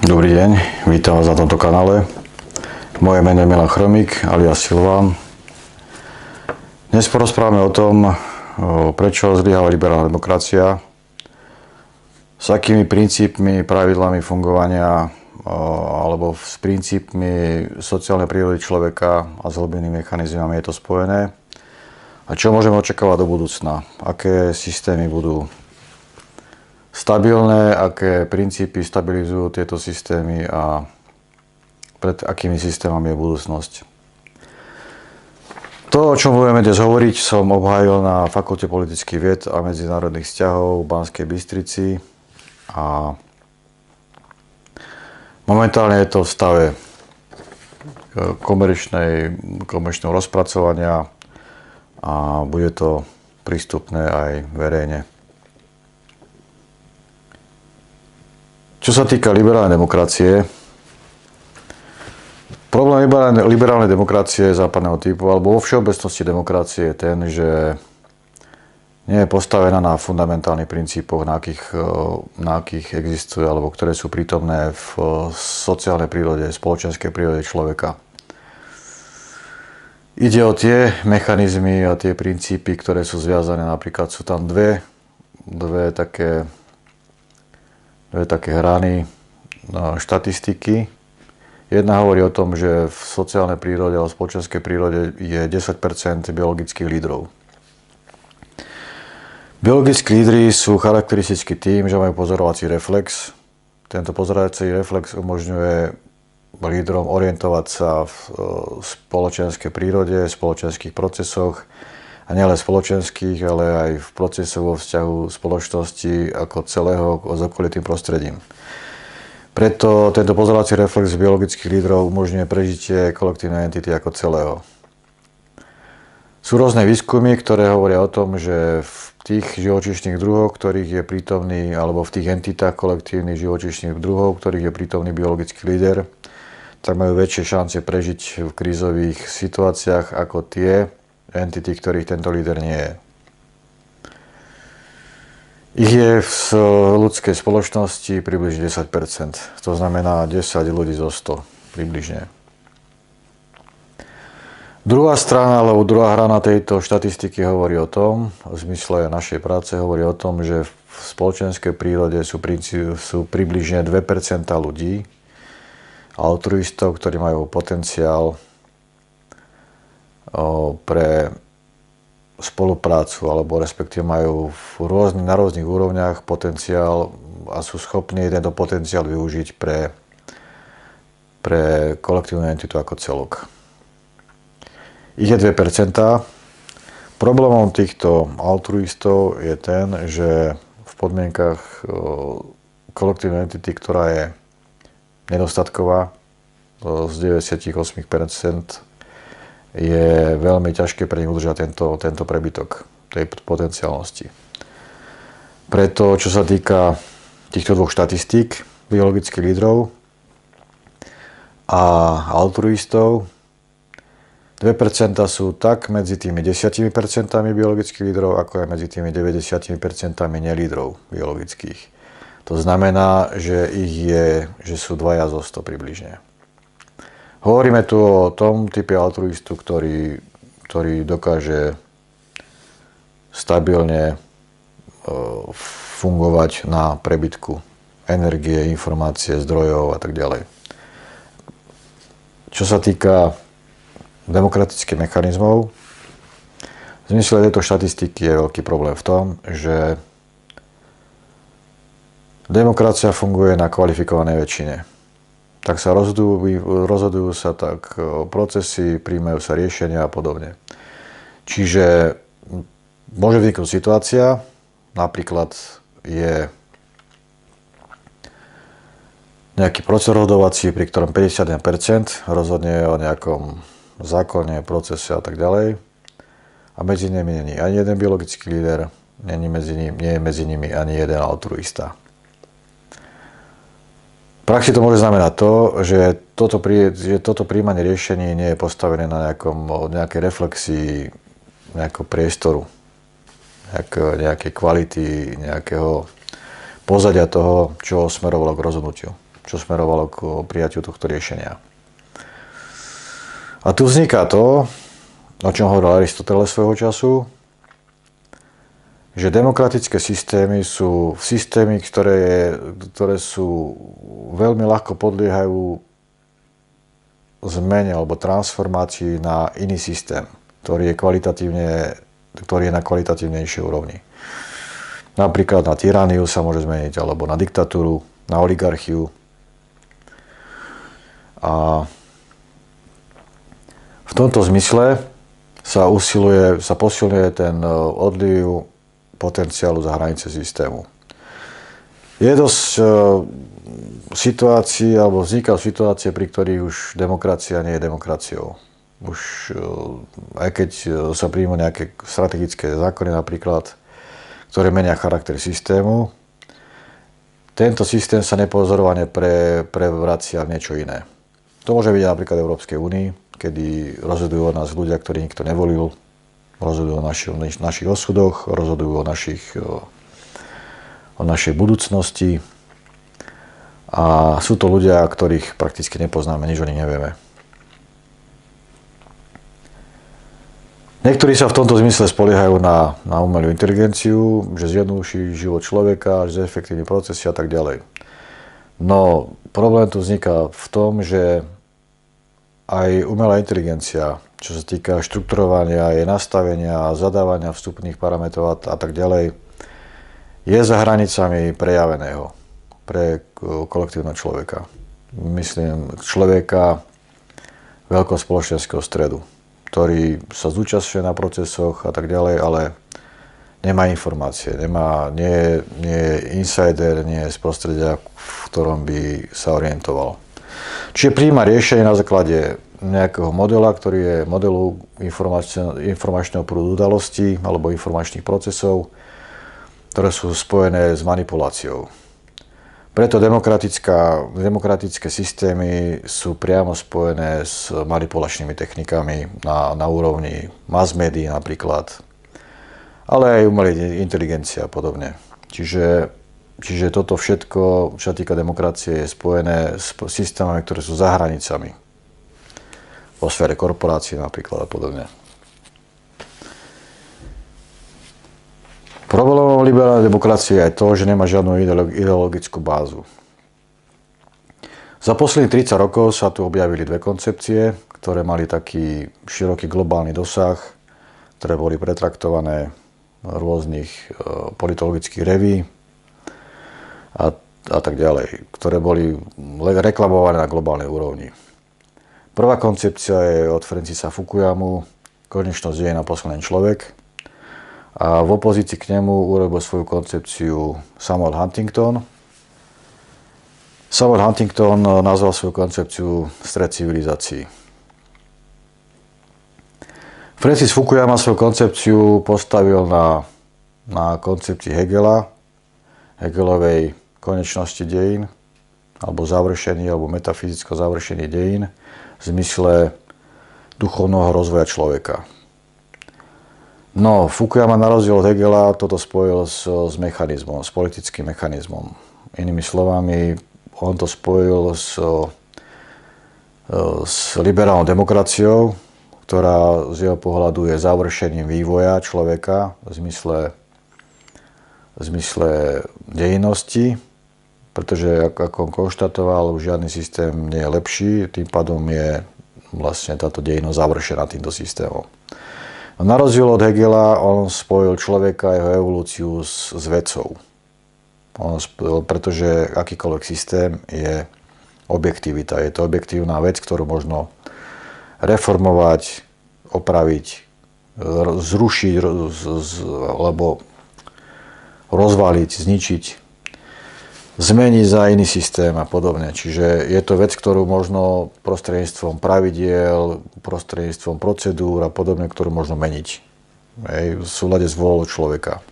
Dobrý deň, vítam vás na tomto kanále. Moje meno je Milan Chromík, alias Silván. Dnes porozprávame o tom, prečo zlyháva liberálna demokracia, s akými princípmi, pravidlami fungovania alebo s princípmi sociálnej prírody človeka a s hlbennými mechanizmami je to spojené a čo môžeme očakávať do budúcna, aké systémy budú stabilné, aké princípy stabilizujú tieto systémy a pred akými systémami je budúcnosť. To, o čom budeme dnes hovoriť, som obhájil na Fakulte politických vied a medzinárodných vzťahov v Banskej Bystrici a momentálne je to v stave komerčného rozpracovania a bude to prístupné aj verejne. Čo sa týka liberálnej demokracie, problém liberálnej demokracie západného typu alebo vo všeobecnosti demokracie je ten, že nie je postavená na fundamentálnych princípoch, na akých existuje alebo ktoré sú prítomné v sociálnej prírode, spoločenskej prírode človeka. Ide o tie mechanizmy a tie princípy, ktoré sú zviazané, napríklad sú tam dve také hrany štatistiky. Jedna hovorí o tom, že v sociálnej prírode alebo spoločenskej prírode je 10% biologických lídrov. Biologickí lídri sú charakteristickí tým, že majú pozorovací reflex. Tento pozorovací reflex umožňuje lídrom orientovať sa v spoločenskej prírode, v spoločenských procesoch, a nielen spoločenských, ale aj v procesoch vo vzťahu spoločnosti ako celého s okolitým prostredím. Preto tento pozorovací reflex biologických lídrov umožňuje prežitie kolektívnej entity ako celého. Sú rôzne výskumy, ktoré hovoria o tom, že v tých živočíšnych druhoch, ktorých je prítomný, alebo v tých entitách kolektívnych živočíšnych druhov, ktorých je prítomný biologický líder, tak majú väčšie šance prežiť v krízových situáciách ako tie entity, ktorých tento líder nie je. Ich je v ľudskej spoločnosti približne 10%. To znamená 10 ľudí zo 100 približne. Druhá strana, alebo druhá hrana tejto štatistiky hovorí o tom, v zmysle našej práce hovorí o tom, že v spoločenskej prírode sú približne 2% ľudí, altruistov, ktorí majú potenciál pre spoluprácu, alebo respektíve majú na rôznych úrovniach potenciál a sú schopní tento potenciál využiť pre kolektívnu entitu ako celok. Ich je 2%. Problémom týchto altruistov je ten, že v podmienkach kolektívnej entity, ktorá je nedostatková, z 98%, je veľmi ťažké pre nich udržať tento prebytok tej potenciálnosti. Preto, čo sa týka týchto dvoch štatistík, biologických lídrov a altruistov, 2% sú tak medzi tými 10% biologických lídrov, ako aj medzi tými 90% nelídrov biologických. To znamená, že že sú 2 zo 100 približne. Hovoríme tu o tom type altruistu, ktorý dokáže stabilne fungovať na prebytku energie, informácie, zdrojov a tak ďalej. Čo sa týka demokratických mechanizmov, v zmysle tejto štatistiky je veľký problém v tom, že demokracia funguje na kvalifikovanej väčšine. Tak sa rozhodujú sa tak procesy, príjmajú sa riešenia a podobne. Čiže môže vzniknúť situácia, napríklad je nejaký proces rozhodovací, pri ktorom 51% rozhodne o nejakom zákone, procese a tak ďalej. A medzi nimi nie je ani jeden biologický líder, nie je medzi nimi ani jeden altruista. V praxi to môže znamenať to, že toto príjmanie riešení nie je postavené na nejakej reflexii nejakého priestoru, nejakej kvality, nejakého pozadia toho, čo smerovalo k rozhodnutiu. čo smerovalo k prijatiu tohto riešenia. A tu vzniká to, o čom hovoril Aristoteles svojho času, že demokratické systémy sú systémy, ktoré sú veľmi ľahko podliehajú zmene alebo transformácii na iný systém, ktorý je na kvalitatívnejšej úrovni. Napríklad na tyraniu sa môže zmeniť, alebo na diktatúru, na oligarchiu. A v tomto zmysle sa posilňuje ten odliv potenciálu za hranice systému. Je dosť situácií, alebo vznikajú situácie, pri ktorých už demokracia nie je demokraciou. Už aj keď sa príjmu nejaké strategické zákony napríklad, ktoré menia charakter systému, tento systém sa nepozorovane prevracia v niečo iné. To môže byť napríklad v Európskej únii, kedy rozhodujú o nás ľudia, ktorí nikto nevolil, rozhodujú o našich osudoch, rozhodujú o našej budúcnosti. A sú to ľudia, ktorých prakticky nepoznáme, nič o nich nevieme. Niektorí sa v tomto zmysle spoliehajú na umelú inteligenciu, že zjednoduší život človeka, že zefektívni procesy a tak ďalej. No problém tu vzniká v tom, že aj umelá inteligencia, čo sa týka štrukturovania, jej nastavenia, zadávania vstupných parametrov a tak ďalej, je za hranicami prejaveného pre kolektívneho človeka. Myslím človeka veľkospoločenského stredu, ktorý sa zúčastňuje na procesoch a tak ďalej, ale nemá informácie, nie je insider, nie je z prostredia, v ktorom by sa orientoval. Čiže prijíma riešenie na základe nejakého modela, ktorý je modelu informačného prúdu udalostí alebo informačných procesov, ktoré sú spojené s manipuláciou. Preto demokratické systémy sú priamo spojené s manipulačnými technikami na úrovni mass médií napríklad, ale aj umelá inteligencia a podobne. Čiže toto všetko, čo sa týka demokracie, je spojené s systémami, ktoré sú za hranicami. Vo sfére korporácií napríklad a podobne. Problémom liberálnej demokracie je to, že nemá žiadnu ideologickú bázu. Za posledných 30 rokov sa tu objavili dve koncepcie, ktoré mali taký široký globálny dosah, ktoré boli pretraktované v rôznych politologických reví a tak ďalej, ktoré boli reklamované na globálnej úrovni. Prvá koncepcia je od Francisa Fukuyamu, konečnosť dejín a posledný človek. A v opozícii k nemu urobil svoju koncepciu Samuel Huntington. Samuel Huntington nazval svoju koncepciu stred civilizácií. Francis Fukuyama svoju koncepciu postavil na koncepcii Hegelovej konečnosti dejín, alebo završení, alebo metafyzicko završení dejín v zmysle duchovného rozvoja človeka. No, Fukuyama na rozdiel od Hegela toto spojil s mechanizmom, s politickým mechanizmom. Inými slovami, on to spojil s liberálnou demokraciou, ktorá z jeho pohľadu je završením vývoja človeka v zmysle dejinnosti, pretože ako on konštatoval, už žiadny systém nie je lepší, tým pádom je vlastne táto dejinnosť završená týmto systémom. Na rozdiel od Hegela, on spojil človeka a jeho evolúciu s vedcov. Pretože akýkoľvek systém je objektivita. Je to objektívna vec, ktorú možno reformovať, opraviť, zrušiť, alebo rozvaliť, zničiť, zmeniť za iný systém a podobne. Čiže je to vec, ktorú možno prostredníctvom pravidiel, prostredníctvom procedúr a podobne, ktorú možno meniť. V súlade s vôľou človeka.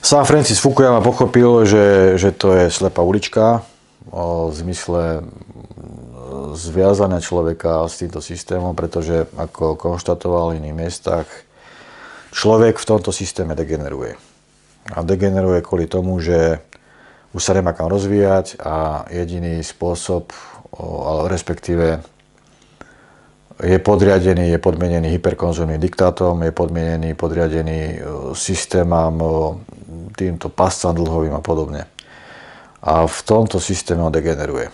Sám Francis Fukuyama pochopil, že to je slepá ulička v zmysle zviazania človeka s týmto systémom, pretože ako konštatoval v iných miestach, človek v tomto systéme degeneruje. A degeneruje kvôli tomu, že už sa nemá kam rozvíjať a jediný spôsob, respektíve je podriadený, je podmienený hyperkonzumným diktátom, je podriadený systémom, týmto pascám dlhovým a podobne. A v tomto systéme on degeneruje.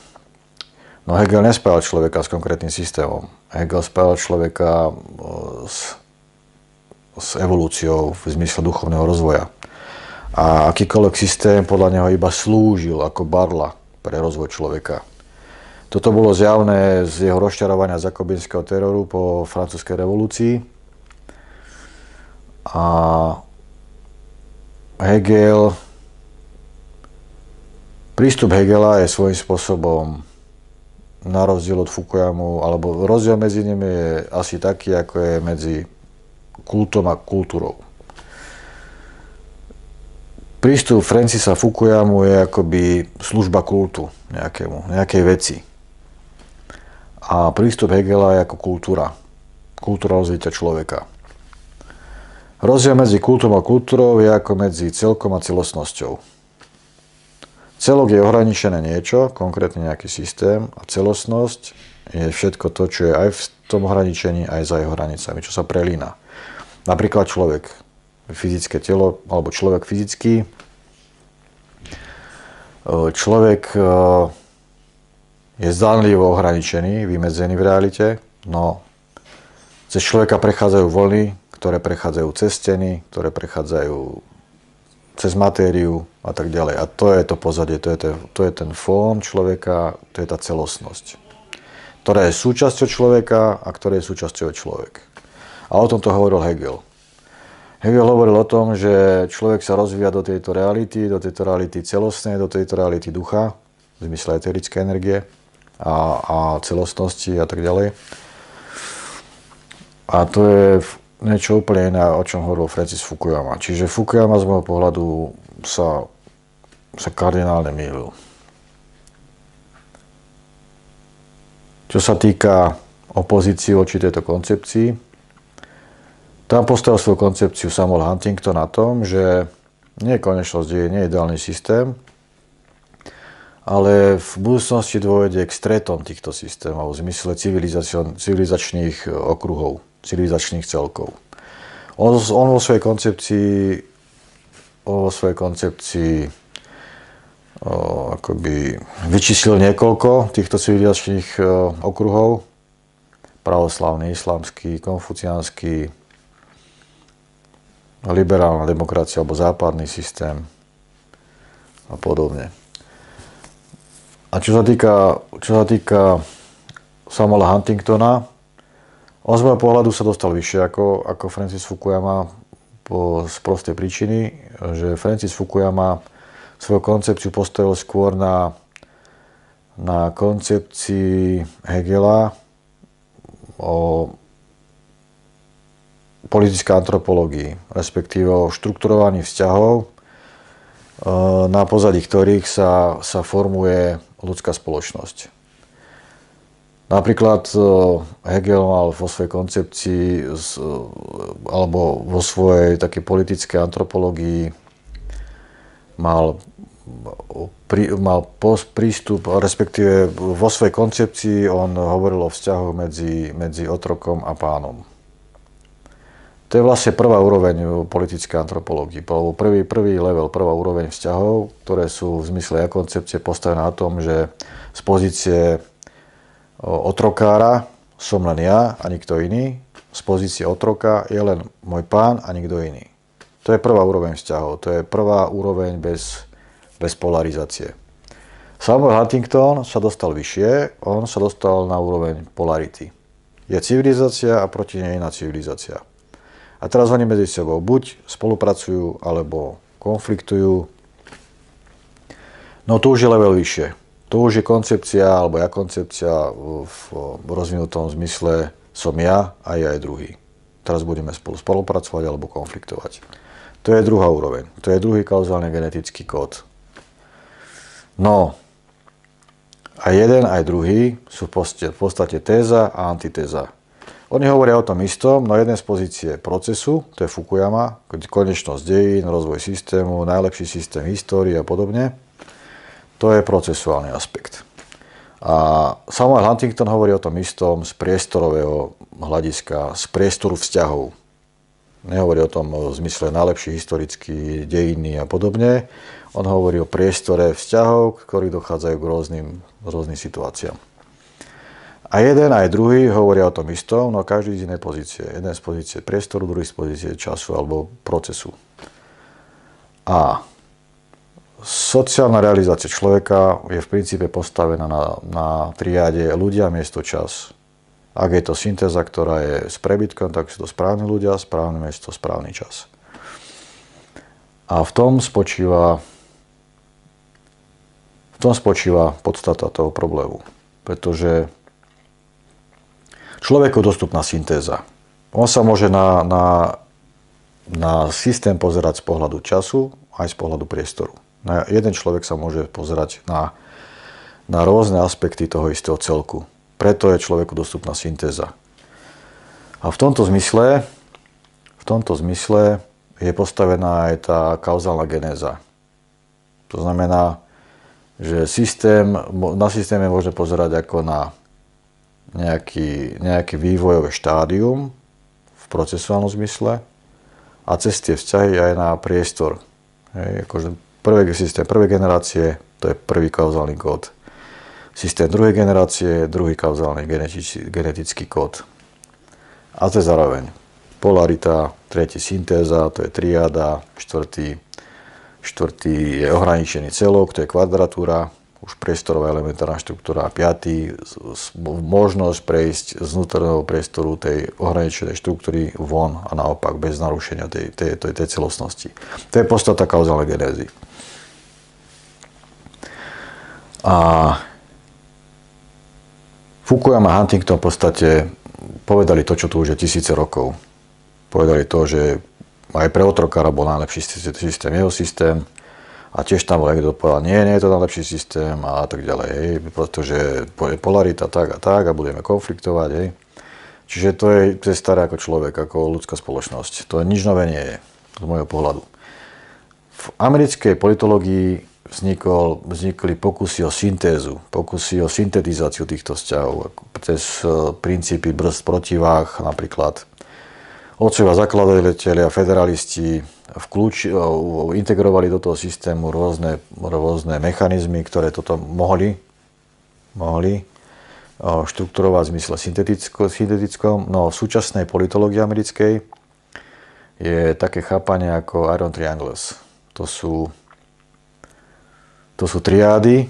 No Hegel nespájal človeka s konkrétnym systémom. Hegel spájal človeka s evolúciou v zmysle duchovného rozvoja. A akýkoľvek systém podľa neho iba slúžil ako barla pre rozvoj človeka. Toto bolo zjavné z jeho rozčarovania z jakobinského teroru po francúzskej revolúcii. A prístup Hegela je svojím spôsobom na rozdiel od Fukuyamu, alebo rozdiel medzi nimi je asi taký, ako je medzi kultom a kultúrou. Prístup Francisa Fukuyamu je akoby služba kultu nejakej veci. A prístup Hegela je ako kultúra rozvíja človeka. Rozdiel medzi kultom a kultúrou je ako medzi celkom a celostnosťou. Celok je ohraničené niečo, konkrétne nejaký systém, a celostnosť je všetko to, čo je aj v tom ohraničení, aj za jeho hranicami, čo sa prelína. Napríklad človek, fyzické telo, alebo človek fyzický. Človek je zdánlivo ohraničený, vymedzený v realite, no cez človeka prechádzajú vlny, ktoré prechádzajú cez steny, ktoré prechádzajú cez matériu a tak ďalej. A to je to pozadie, to je ten fón človeka, to je tá celostnosť, ktorá je súčasťou človeka a ktorá je súčasťou človek. A o tom to hovoril Hegel. Hegel hovoril o tom, že človek sa rozvíja do tejto reality celostnej, do tejto reality ducha, v zmysle eterické energie a celostnosti a tak ďalej. A to je niečo úplne iné, o čom hovoril Francis Fukuyama. Čiže Fukuyama z môjho pohľadu sa kardinálne mýlil. Čo sa týka opozície voči tejto koncepcii, tam postavil svoju koncepciu Samuel Huntington na tom, že nie je konečnosť deje, nie je ideálny systém, ale v budúcnosti dôjde k stretom týchto systémov v zmysle civilizačných okruhov, civilizačných celkov. On vo svojej koncepcii akoby vyčíslil niekoľko týchto civilizačných okruhov. Pravoslavný, islamský, konfuciánsky, liberálna demokracia alebo západný systém a podobne. A čo sa týka Samuela Huntingtona, on z môjho pohľadu sa dostal vyššie ako Francis Fukuyama z prostej príčiny, že Francis Fukuyama svoju koncepciu postavil skôr na koncepcii Hegela o politickej antropológii, respektíve o štrukturovaní vzťahov, na pozadí ktorých sa formuje ľudská spoločnosť. Napríklad Hegel mal vo svojej koncepcii alebo vo svojej takej politickej antropológii mal prístup, respektíve vo svojej koncepcii on hovoril o vzťahoch medzi otrokom a pánom. To je vlastne prvá úroveň politickej antropológie, prvý level, prvá úroveň vzťahov, ktoré sú v zmysle koncepcie postavené na tom, že z pozície otrokára som len ja a nikto iný, z pozície otroka je len môj pán a nikto iný. To je prvá úroveň vzťahov, to je prvá úroveň bez polarizácie. Samuel Huntington sa dostal vyššie, on sa dostal na úroveň polarity. Je civilizácia a proti nej iná civilizácia. A teraz oni medzi sebou buď spolupracujú, alebo konfliktujú. No to už je level vyššie. To už je koncepcia, alebo koncepcia v rozvinutom zmysle som ja a je aj druhý. Teraz budeme spolupracovať alebo konfliktovať. To je druhá úroveň. To je druhý kauzálny genetický kód. No, a jeden aj druhý sú v podstate téza a antitéza. Oni hovoria o tom istom, no jeden z pozície procesu, to je Fukuyama, konečnosť dejín, rozvoj systému, najlepší systém histórie a podobne. To je procesuálny aspekt. A Samuel Huntington hovorí o tom istom z priestorového hľadiska, z priestoru vzťahov. Nehovorí o tom v zmysle najlepší historický dejiny a podobne. On hovorí o priestore vzťahov, ktorí dochádzajú k rôznym situáciám. A jeden aj druhý hovoria o tom istom, no každý z inej pozície. Jeden z pozície priestoru, druhý z pozície času alebo procesu. A sociálna realizácia človeka je v princípe postavená na triáde ľudia, miesto, čas. Ak je to syntéza, ktorá je s prebytkom, tak sú to správni ľudia, správne miesto, správny čas. A v tom spočíva podstata toho problému. Pretože človeku je dostupná syntéza. On sa môže na systém pozerať z pohľadu času aj z pohľadu priestoru. Jeden človek sa môže pozerať na rôzne aspekty toho istého celku. Preto je človeku dostupná syntéza. A v tomto zmysle je postavená aj tá kauzálna genéza. To znamená, že na systéme môžeme pozerať ako na nejaké vývojové štádium v procesuálnom zmysle a cez tie vzťahy aj na priestor. Akože systém prvej generácie, to je prvý kauzálny kód. Systém druhej generácie, druhý kauzálny genetický kód. A to je zároveň polarita, tretí syntéza, to je triáda, štvrtý je ohraničený celok, to je kvadratúra, už priestorová elementárna štruktúra, a piatý možnosť prejsť z vnútorného priestoru tej ohraničenej štruktúry von a naopak bez narušenia tej celostnosti. To je podstata kauzálnej genézy. A Fukuyama a Huntington v podstate povedali to, čo tu už je tisíce rokov. Povedali to, že aj pre otrokára bol najlepší systém jeho systém a tiež tam bol niekto povedal, nie je to najlepší systém a tak ďalej, pretože je polarita tak a budeme konfliktovať. Hej. Čiže to je staré ako človek, ako ľudská spoločnosť. To nič nové nie je, z môjho pohľadu. V americkej politológii vznikli pokusy o syntézu, pokusy o syntetizáciu týchto vzťahov, cez princípy brzd protiváh, napríklad otcovia zakladatelia, federalisti integrovali do toho systému rôzne mechanizmy, ktoré toto mohli štrukturovať v zmysle syntetickom. No v súčasnej politológii americkej je také chápanie ako Iron Triangles. To sú triády,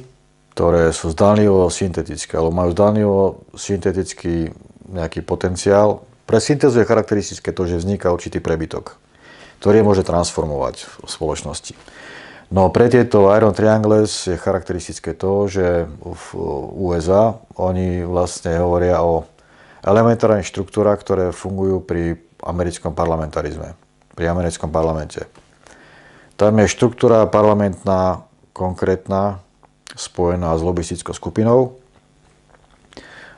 ktoré sú zdánlivo syntetické, alebo majú zdánlivo syntetický nejaký potenciál. Pre syntézu je charakteristické to, že vzniká určitý prebytok, ktorý môže transformovať v spoločnosti. No pre tieto Iron Triangles je charakteristické to, že v USA oni vlastne hovoria o elementárnych štruktúrach, ktoré fungujú pri americkom parlamentarizme, pri americkom parlamente. Tam je štruktúra parlamentná, konkrétna, spojená s lobistickou skupinou.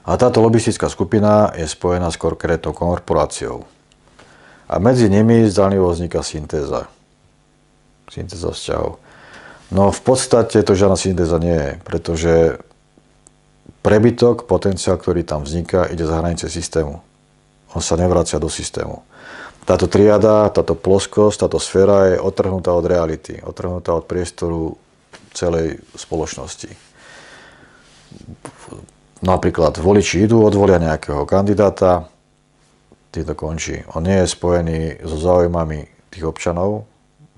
A táto lobistická skupina je spojená s konkrétnou korporáciou. A medzi nimi zdánlivo vzniká syntéza. Syntéza vzťahov. No v podstate to žiadna syntéza nie je, pretože prebytok, potenciál, ktorý tam vzniká, ide za hranice systému. On sa nevracia do systému. Táto triáda, táto ploskosť, táto sféra je odtrhnutá od reality, odtrhnutá od priestoru celej spoločnosti. Napríklad voliči idú, odvolia nejakého kandidáta, tým to končí. On nie je spojený so záujmami tých občanov,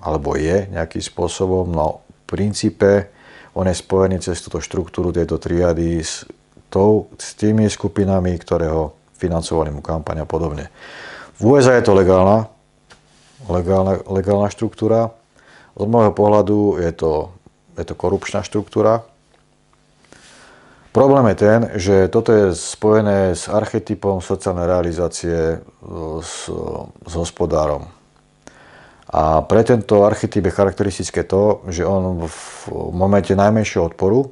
alebo je nejakým spôsobom, no v princípe on je spojený cez túto štruktúru tejto triády s tými skupinami, ktoré ho financovali mu kampaň a podobne. V USA je to legálna štruktúra. Z môjho pohľadu je to korupčná štruktúra. Problém je ten, že toto je spojené s archetypom sociálnej realizácie s hospodárom. A pre tento archetyp je charakteristické to, že on v momente najmenšieho odporu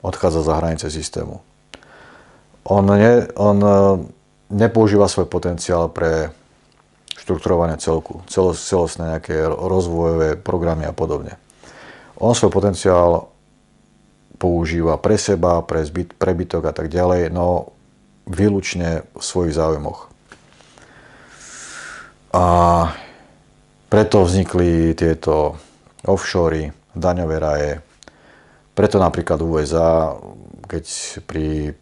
odchádza za hranice systému. On nepoužíva svoj potenciál pre štrukturovanie celku, celostné nejaké rozvojové programy a podobne. On svoj potenciál používa pre seba, pre prebytok a tak ďalej, no výlučne v svojich záujmoch. A preto vznikli tieto offshory, daňové raje. Preto napríklad USA, keď pri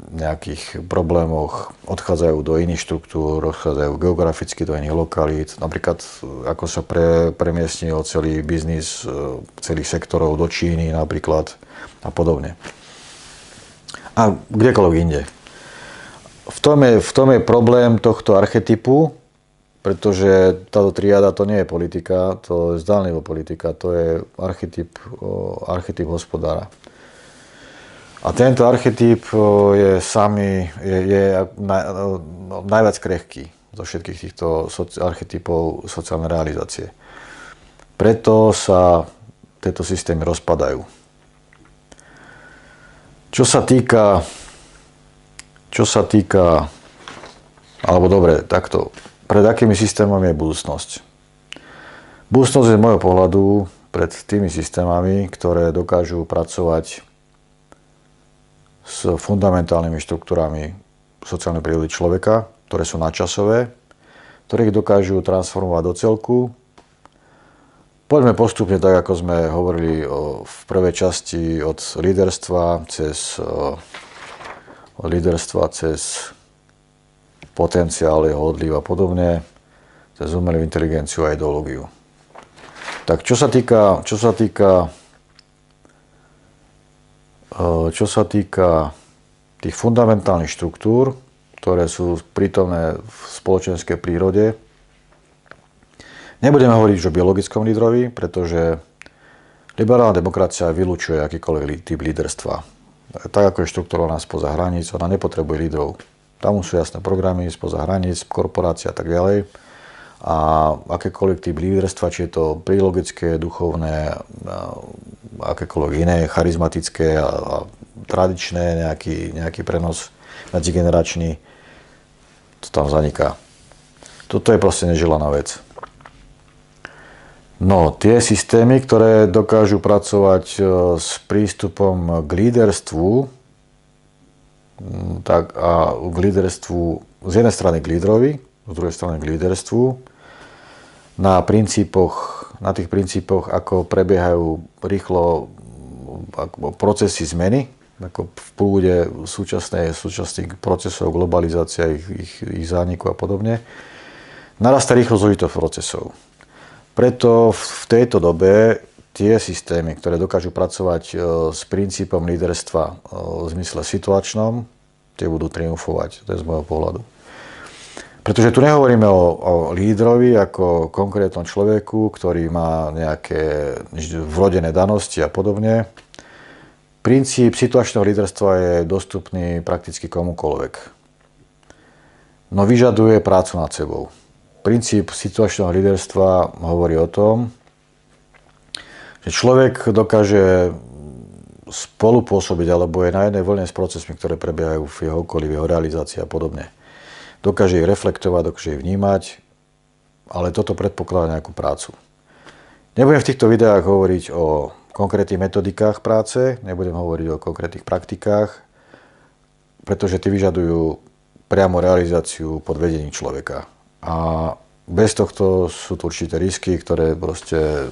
nejakých problémoch odchádzajú do iných štruktúr, odchádzajú geograficky do iných lokalít. Napríklad ako sa premiestnil celý biznis celých sektorov do Číny napríklad a podobne. A kdekoľvek inde. V tom je problém tohto archetypu, pretože táto triáda to nie je politika, to je zdánlivo politika, to je archetyp hospodára. A tento archetyp je najviac krehký zo všetkých týchto archetypov sociálnej realizácie. Preto sa tieto systémy rozpadajú. Čo sa týka, alebo dobre, takto, pred akými systémami je budúcnosť? Budúcnosť je z môjho pohľadu pred tými systémami, ktoré dokážu pracovať s fundamentálnymi štruktúrami sociálnej prírody človeka, ktoré sú nadčasové, ktoré ich dokážu transformovať do celku. Poďme postupne tak, ako sme hovorili v prvej časti, od líderstva cez potenciál, jeho odliv a podobne, cez umelú inteligenciu a ideológiu. Tak čo sa týka tých fundamentálnych štruktúr, ktoré sú prítomné v spoločenskej prírode, nebudeme hovoriť už o biologickom lídrovi, pretože liberálna demokracia vylučuje akýkoľvek typ líderstva. Tak ako je štruktúrovaná spoza hraníc, ona nepotrebuje lídrov. Tam sú jasné programy spoza hraníc, korporácia a tak ďalej. A akékoľvek typ líderstva, či je to prílogické, duchovné, akékoľvek iné, charizmatické a tradičné, nejaký prenos medzigeneračný, to tam zaniká. Toto je proste neželaná vec. No, tie systémy, ktoré dokážu pracovať s prístupom k líderstvu, tak a k líderstvu z jednej strany k lídrovi, z druhej strany k líderstvu, na tých princípoch, ako prebiehajú rýchlo procesy zmeny, ako v prúde súčasných procesov, globalizácia, ich zániku a podobne, narastá rýchlo zložitosť procesov. Preto v tejto dobe tie systémy, ktoré dokážu pracovať s princípom líderstva v zmysle situačnom, tie budú triumfovať. To je z môjho pohľadu. Pretože tu nehovoríme o lídrovi ako konkrétnom človeku, ktorý má nejaké vrodené danosti a podobne. Princíp situačného líderstva je dostupný prakticky komukoľvek. No vyžaduje prácu nad sebou. Princíp situačného líderstva hovorí o tom, že človek dokáže spolupôsobiť alebo je na jednej vlne s procesmi, ktoré prebiehajú v jeho okolí, v jeho realizácii a podobne. Dokáže ich reflektovať, dokáže ich vnímať, ale toto predpokladá nejakú prácu. Nebudem v týchto videách hovoriť o konkrétnych metodikách práce, nebudem hovoriť o konkrétnych praktikách, pretože tie vyžadujú priamo realizáciu pod vedením človeka. A bez tohto sú tu určité risky, ktoré proste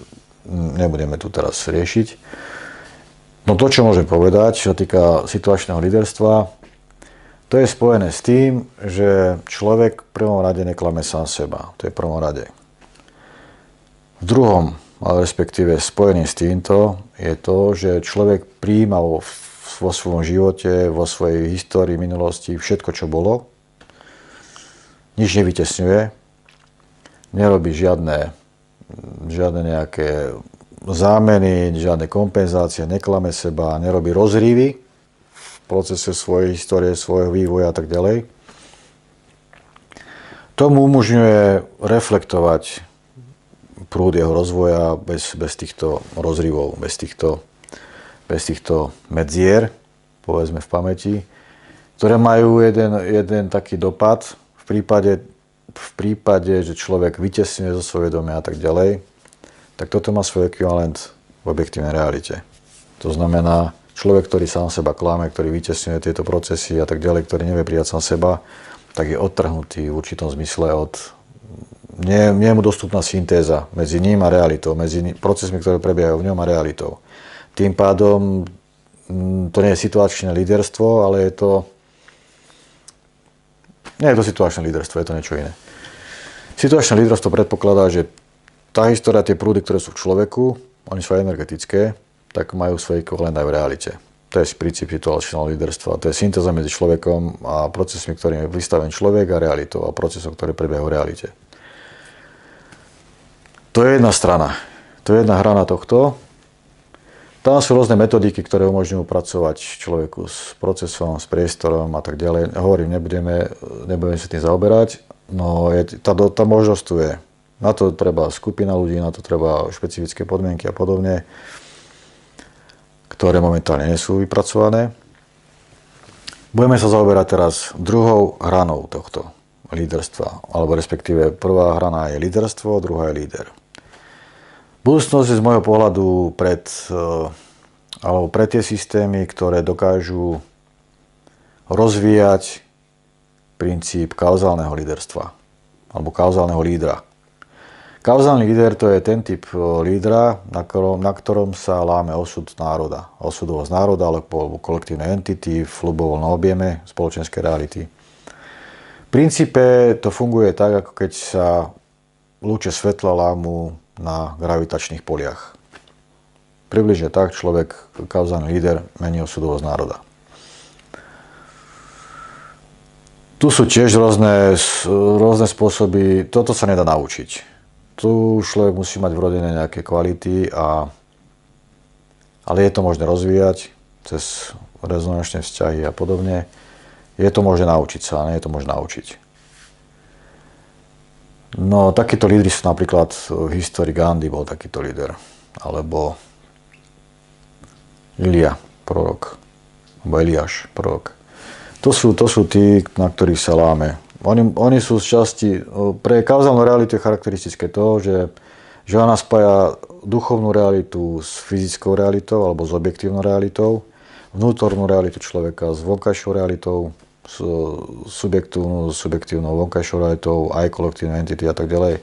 nebudeme tu teraz riešiť. No to, čo môžem povedať, čo sa týka situačného líderstva, to je spojené s tým, že človek v prvom rade neklame sám seba. To je v prvom rade. V druhom, ale respektíve spojený s týmto, je to, že človek prijíma vo svojom živote, vo svojej histórii, minulosti všetko, čo bolo. Nič nevytesňuje, nerobí žiadne nejaké zámeny, žiadne kompenzácie, neklame seba, nerobí rozrývy v procese svojej histórie, svojho vývoja a tak ďalej. Tomu umožňuje reflektovať prúd jeho rozvoja bez týchto rozrývov, bez týchto medzier, povedzme v pamäti, ktoré majú jeden taký dopad, v prípade, že človek vytesňuje zo svojho vedomia a tak ďalej, tak toto má svoj ekvivalent v objektívnej realite. To znamená, Človek, ktorý sám seba klame, ktorý vytesňuje tieto procesy a tak ďalej, ktorý nevie prijať sám seba, tak je odtrhnutý v určitom zmysle od... Nie je mu dostupná syntéza medzi ním a realitou, medzi procesmi, ktoré prebiehajú v ňom a realitou. Tým pádom to nie je situačné líderstvo, ale je to... Nie je to situačné líderstvo, je to niečo iné. Situačné líderstvo predpokladá, že tá história, tie prúdy, ktoré sú v človeku, oni sú energetické, tak majú svoj ekvivalent aj v realite. To je princíp situačného líderstva. To je syntéza medzi človekom a procesmi, ktorým je vystavený človek a realitou a procesom, ktoré prebiehajú v realite. To je jedna strana. To je jedna hrana tohto. Tam sú rôzne metodiky, ktoré umožňujú pracovať človeku s procesom, s priestorom a tak ďalej. Hovorím, nebudeme sa tým zaoberať, no tá možnosť tu je. Na to treba skupina ľudí, na to treba špecifické podmienky a podobne, ktoré momentálne nie sú vypracované. Budeme sa zaoberať teraz druhou hranou tohto líderstva, alebo respektíve prvá hrana je líderstvo, druhá je líder. Budúcnosť je z môjho pohľadu pre tie systémy, ktoré dokážu rozvíjať princíp kauzálneho líderstva alebo kauzálneho lídra. Kauzálny líder to je ten typ lídra, na ktorom sa láme osud národa. Osudovosť národa alebo kolektívnej entity v ľubovoľnom objeme spoločenskej reality. V princípe to funguje tak, ako keď sa lúče svetla lámu na gravitačných poliach. Približne tak človek, kauzálny líder, mení osudovosť národa. Tu sú tiež rôzne spôsoby, toto sa nedá naučiť. Tu človek musí mať vrodené nejaké kvality, ale je to možné rozvíjať cez rezonančné vzťahy a podobne. Je to možné naučiť sa, nie je to možné naučiť. No, takíto lídri sú napríklad v histórii Gandhi bol takýto líder, alebo Ilia, prorok, alebo Eliáš, prorok. To sú tí, na ktorých sa láme. Oni sú z časti, pre kauzálnu realitu je charakteristické to, že ona spája duchovnú realitu s fyzickou realitou alebo s objektívnou realitou, vnútornú realitu človeka s vonkajšou realitou, s subjektívnou vonkajšou realitou, aj kolektívnej entity a tak ďalej.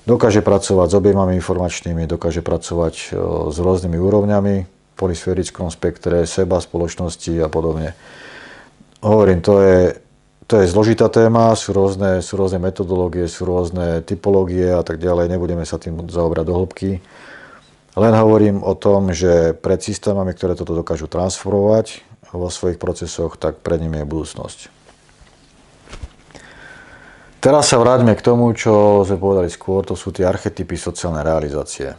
Dokáže pracovať s objemami informačnými, dokáže pracovať s rôznymi úrovňami v polysférickom spektre seba, spoločnosti a podobne. Hovorím, to je zložitá téma, sú rôzne metodológie, sú rôzne typológie a tak ďalej. Nebudeme sa tým zaobrať do hĺbky. Len hovorím o tom, že pred systémami, ktoré toto dokážu transformovať vo svojich procesoch, tak pred nimi je budúcnosť. Teraz sa vráťme k tomu, čo sme povedali skôr, to sú tie archetypy sociálnej realizácie.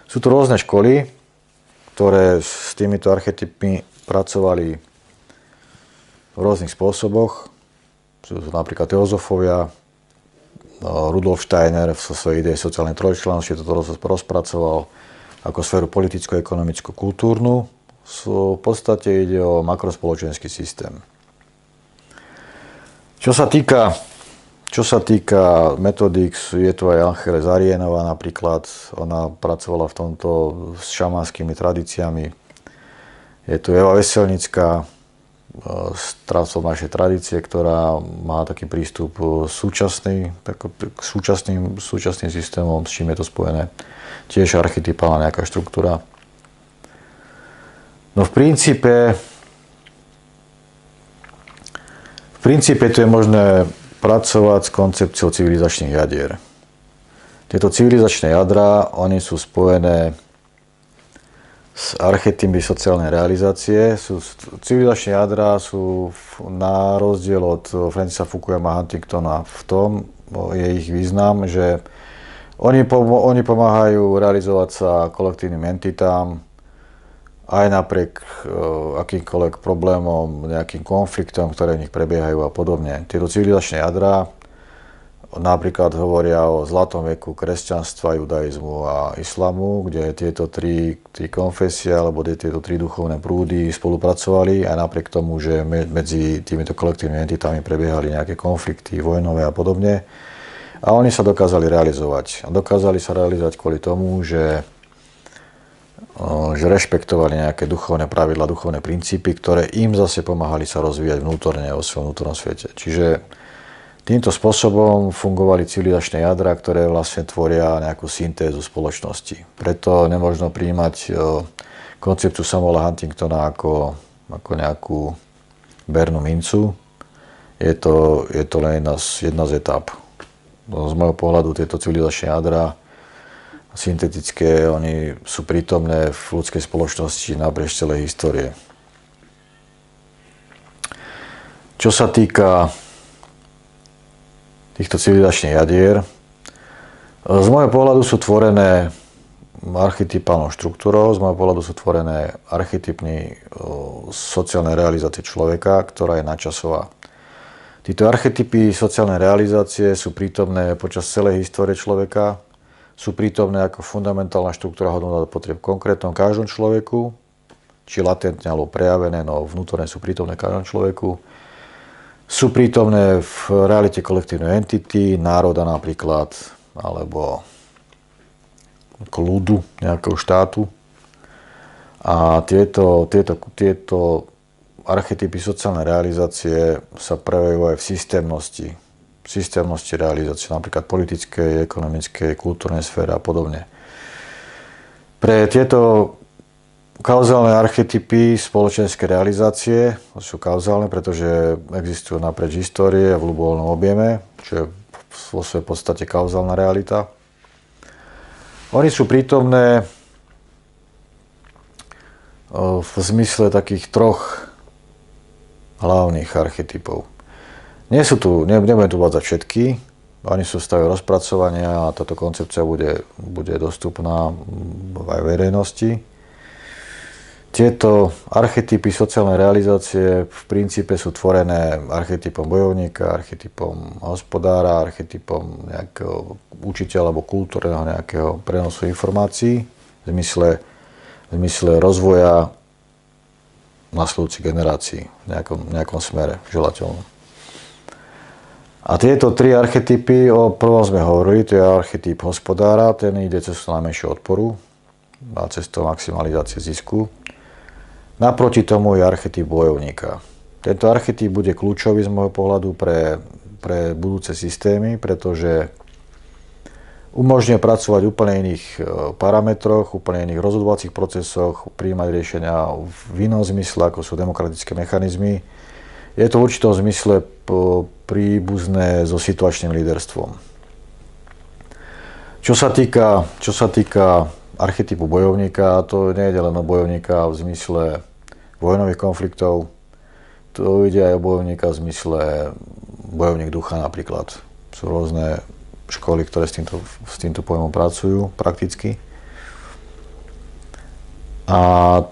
Sú tu rôzne školy, ktoré s týmito archetypmi pracovali v rôznych spôsoboch. Sú to napríklad teozofovia, Rudolf Steiner so svojej idei sociálnej trojčlennosti toto rozpracoval ako sféru politicko-ekonomickú, kultúrnu. V podstate ide o makrospoločenský systém. Čo sa týka metodík, je tu aj Ángeles Ariénová napríklad. Ona pracovala v tomto s šamanskými tradíciami. Je tu Eva Veselnická z transformačnej tradície, ktorá má taký prístup súčasný, k súčasným systémom, s čím je to spojené. Tiež archetypálna nejaká štruktúra. No v princípe tu je možné pracovať s koncepciou civilizačných jadier. Tieto civilizačné jadrá, oni sú spojené s archetypmi sociálnej realizácie. Civilizačné jadrá sú na rozdiel od Francisa Fukuyama Huntingtona v tom, je ich význam, že oni pomáhajú realizovať sa kolektívnym entitám, aj napriek akýmkoľvek problémom, nejakým konfliktom, ktoré v nich prebiehajú a podobne. Tieto civilizačné jadrá napríklad hovoria o zlatom veku kresťanstva, judaizmu a islamu, kde tieto tri konfesie alebo tieto tri duchovné prúdy spolupracovali aj napriek tomu, že medzi týmito kolektívnymi entitami prebiehali nejaké konflikty vojnové a podobne. A oni sa dokázali realizovať. A dokázali sa realizovať kvôli tomu, že že rešpektovali nejaké duchovné pravidlá, duchovné princípy, ktoré im zase pomáhali sa rozvíjať vnútorne vo svojom vnútornom svete. Čiže týmto spôsobom fungovali civilizačné jadra, ktoré vlastne tvoria nejakú syntézu spoločnosti. Preto nemožno prijímať koncepciu Samuela Huntingtona ako nejakú bernú mincu. Je to len jedna z etáp. Z môjho pohľadu tieto civilizačné jadra syntetické, oni sú prítomné v ľudskej spoločnosti naprieč celej histórie. Čo sa týka týchto civilizačných jadier, z môjho pohľadu sú tvorené archetypálnou štruktúrou, z môjho pohľadu sú tvorené archetypmi sociálnej realizácie človeka, ktorá je nadčasová. Títo archetypy sociálnej realizácie sú prítomné počas celej histórie človeka, sú prítomné ako fundamentálna štruktúra hodnôt a potrieb v konkrétnom každom človeku, či latentne alebo prejavené, no vnútorne sú prítomné v každom človeku. Sú prítomné v realite kolektívnej entity, národa napríklad, alebo ľudu nejakého štátu. A tieto archetypy sociálnej realizácie sa prejavujú aj v systémnosti realizácie, napríklad politickej, ekonomickej, kultúrnej sfére a podobne. Pre tieto kauzálne archetypy spoločenské realizácie sú kauzálne, pretože existujú naprieč histórie v ľubovoľnom objeme, čo je vo svojej podstate kauzálna realita. Oni sú prítomné v zmysle takých troch hlavných archetypov. Nebudem tu uvádzať všetky, oni sú v stave rozpracovania a táto koncepcia bude dostupná aj verejnosti. Tieto archetypy sociálnej realizácie v princípe sú tvorené archetypom bojovníka, archetypom hospodára, archetypom nejakého učiteľa alebo kultúrneho nejakého prenosu informácií v zmysle rozvoja nasledujúcich generácií v nejakom smere želateľnom. A tieto tri archetypy, o prvom sme hovorili, to je archetyp hospodára, ten ide cestou najmenšieho odporu a cestou maximalizácie zisku. Naproti tomu je archetyp bojovníka. Tento archetyp bude kľúčový z môjho pohľadu pre budúce systémy, pretože umožňuje pracovať v úplne iných parametroch, úplne iných rozhodovacích procesoch, prijímať riešenia v inom zmysle, ako sú demokratické mechanizmy. Je to v určitom zmysle príbuzné so situačným líderstvom. Čo sa týka archetypu bojovníka, to nie je len o bojovníka v zmysle vojnových konfliktov, to ide aj o bojovníka v zmysle bojovník ducha napríklad. Sú rôzne školy, ktoré s týmto pojmom pracujú prakticky. A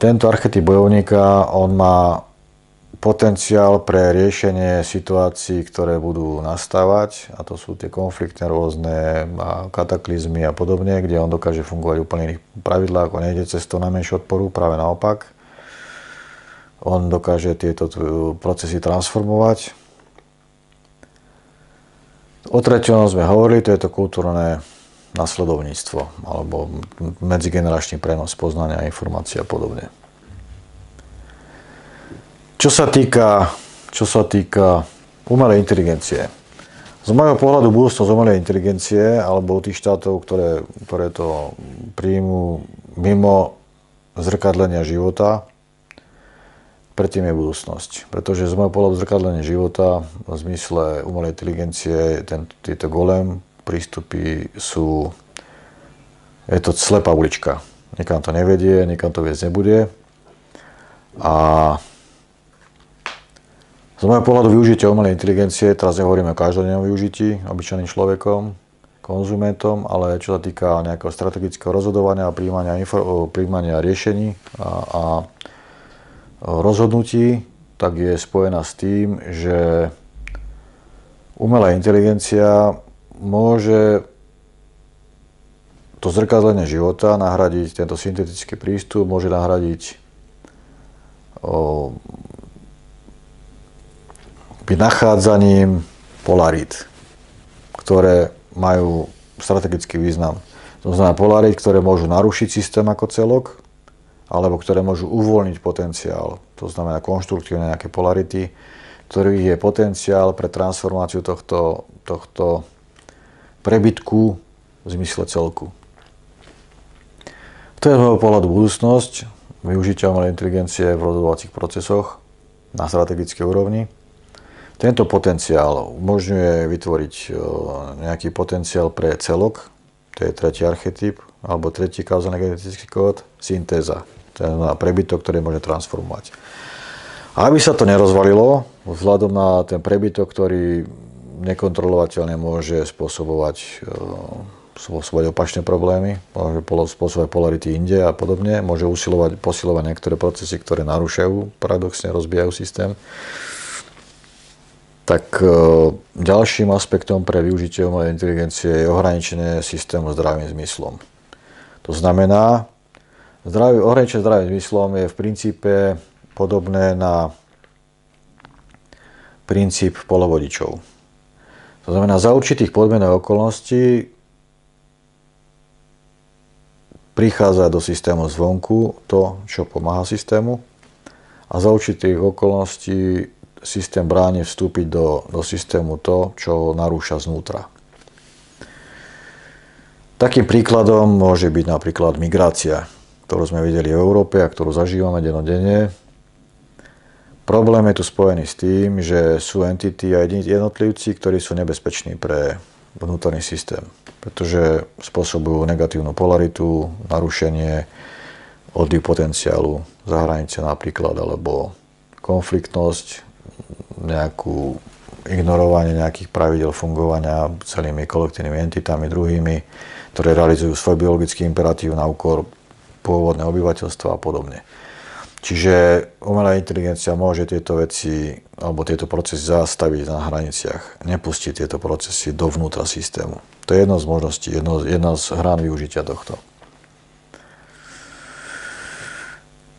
tento archetyp bojovníka, on má potenciál pre riešenie situácií, ktoré budú nastávať, a to sú tie konfliktné rôzne kataklizmy a podobne, kde on dokáže fungovať v úplne iných pravidlách, on nejde cestou najmenšieho odporu, práve naopak. On dokáže tieto procesy transformovať. O treťom sme hovorili, to je to kultúrne nasledovníctvo, alebo medzigeneračný prenos poznania, informácií a podobne. Čo sa týka umelej inteligencie. Z môjho pohľadu budúcnosť umelej inteligencie alebo tých štátov, ktoré to príjmú mimo zrkadlenia života, predtým je budúcnosť. Pretože z môjho pohľadu zrkadlenie života v zmysle umelej inteligencie, tieto golem prístupy je to slepá ulička. Nikam to nevedie, nikam to viesť nebude. A z môjho pohľadu využitie umelej inteligencie, teraz nehovoríme o každodennom využití obyčajným človekom, konzumentom, ale čo sa týka nejakého strategického rozhodovania a prijímania riešení a rozhodnutí, tak je spojená s tým, že umelá inteligencia môže to zrkadlenie života nahradiť, tento syntetický prístup môže nahradiť nachádzaním polarít, ktoré majú strategický význam. To znamená polarít, ktoré môžu narušiť systém ako celok, alebo ktoré môžu uvoľniť potenciál, to znamená konštruktívne nejaké polarity, ktorých je potenciál pre transformáciu tohto prebytku v zmysle celku. To je z môjho pohľadu budúcnosť využitia umelej inteligencie v rozhodovacích procesoch na strategickej úrovni. Tento potenciál umožňuje vytvoriť nejaký potenciál pre celok, to je tretí archetyp, alebo tretí kauzálno-genetický kód, syntéza. To je prebytok, ktorý môže transformovať. A aby sa to nerozvalilo, vzhľadom na ten prebytok, ktorý nekontrolovateľne môže spôsobovať opačné problémy, môže spôsobovať polarity inde a podobne, môže posilovať niektoré procesy, ktoré narúšajú, paradoxne rozbijajú systém. Tak ďalším aspektom pre využitie umelej inteligencie je ohraničenie systému zdravým zmyslom. To znamená, ohraničenie zdravým zmyslom je v princípe podobné na princíp polovodičov. To znamená, za určitých podmienok okolností prichádza do systému zvonku to, čo pomáha systému, a za určitých okolností systém bráni vstúpiť do systému to, čo narúša znútra. Takým príkladom môže byť napríklad migrácia, ktorú sme videli v Európe a ktorú zažívame dennodenne. Problém je tu spojený s tým, že sú entity a jednotlivci, ktorí sú nebezpeční pre vnútorný systém, pretože spôsobujú negatívnu polaritu, narušenie, odliv potenciálu za hranice napríklad, alebo konfliktnosť, nejakú ignorovanie nejakých pravidel fungovania celými kolektívnymi entitami druhými, ktoré realizujú svoj biologický imperatív na úkor pôvodného obyvateľstva a podobne. Čiže umelá inteligencia môže tieto veci alebo tieto procesy zastaviť na hraniciach, nepustiť tieto procesy dovnútra systému. To je jedna z možností, jedna z hrán využitia tohto.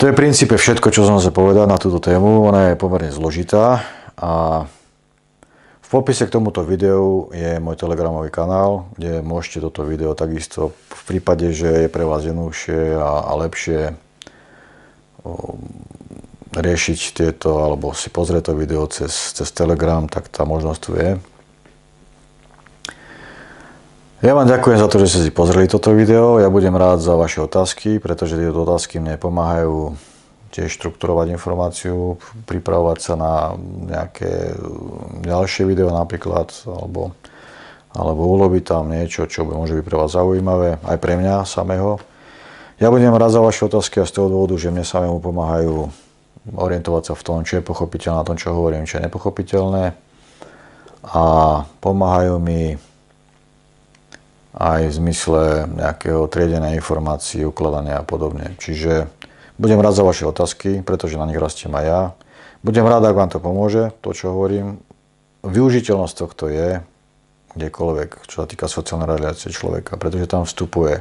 To je v princípe všetko, čo som sa povedal na túto tému. Ona je pomerne zložitá a v popise k tomuto videu je môj telegramový kanál, kde môžete toto video takisto v prípade, že je pre vás jednoduchšie a lepšie riešiť tieto, alebo si pozrieť to video cez Telegram, tak tá možnosť tu je. Ja vám ďakujem za to, že ste si pozreli toto video. Ja budem rád za vaše otázky, pretože tieto otázky mne pomáhajú tiež štrukturovať informáciu, pripravovať sa na nejaké ďalšie video napríklad, alebo ulobiť tam niečo, čo môže byť pre vás zaujímavé, aj pre mňa samého. Ja budem rád za vaše otázky a z toho dôvodu, že mne samému pomáhajú orientovať sa v tom, čo je pochopiteľné na tom, čo hovorím, čo je nepochopiteľné, a pomáhajú mi aj v zmysle nejakého triedenia informácií, ukladania a podobne. Čiže budem rád za vaše otázky, pretože na nich rastiem aj ja. Budem rád, ak vám to pomôže, to, čo hovorím. Využiteľnosť tohto je kdekoľvek, čo sa týka sociálnej realizácie človeka, pretože tam vstupuje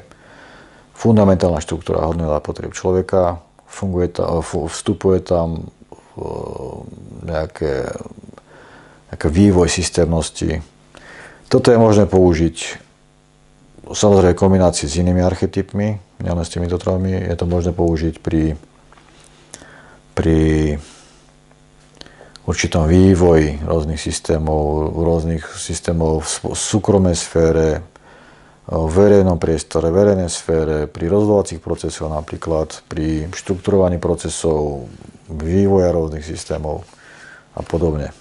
fundamentálna štruktúra hodnôt a potrieb človeka, vstupuje tam nejaký vývoj systémnosti. Toto je možné použiť samozrejme v kombinácii s inými archetypmi, nielen s týmito tromi. Je to možné použiť pri určitom vývoji rôznych systémov v súkromnej sfére, v verejnom priestore, verejnej sfére, pri rozhodovacích procesoch napríklad, pri štrukturovaní procesov, vývoja rôznych systémov a podobne.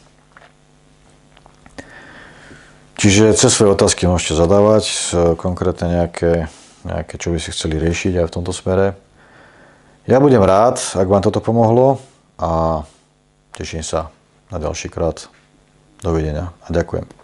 Čiže cez svoje otázky môžete zadávať, konkrétne nejaké, čo by si chceli riešiť aj v tomto smere. Ja budem rád, ak vám toto pomohlo, a teším sa na ďalší krát. Dovidenia a ďakujem.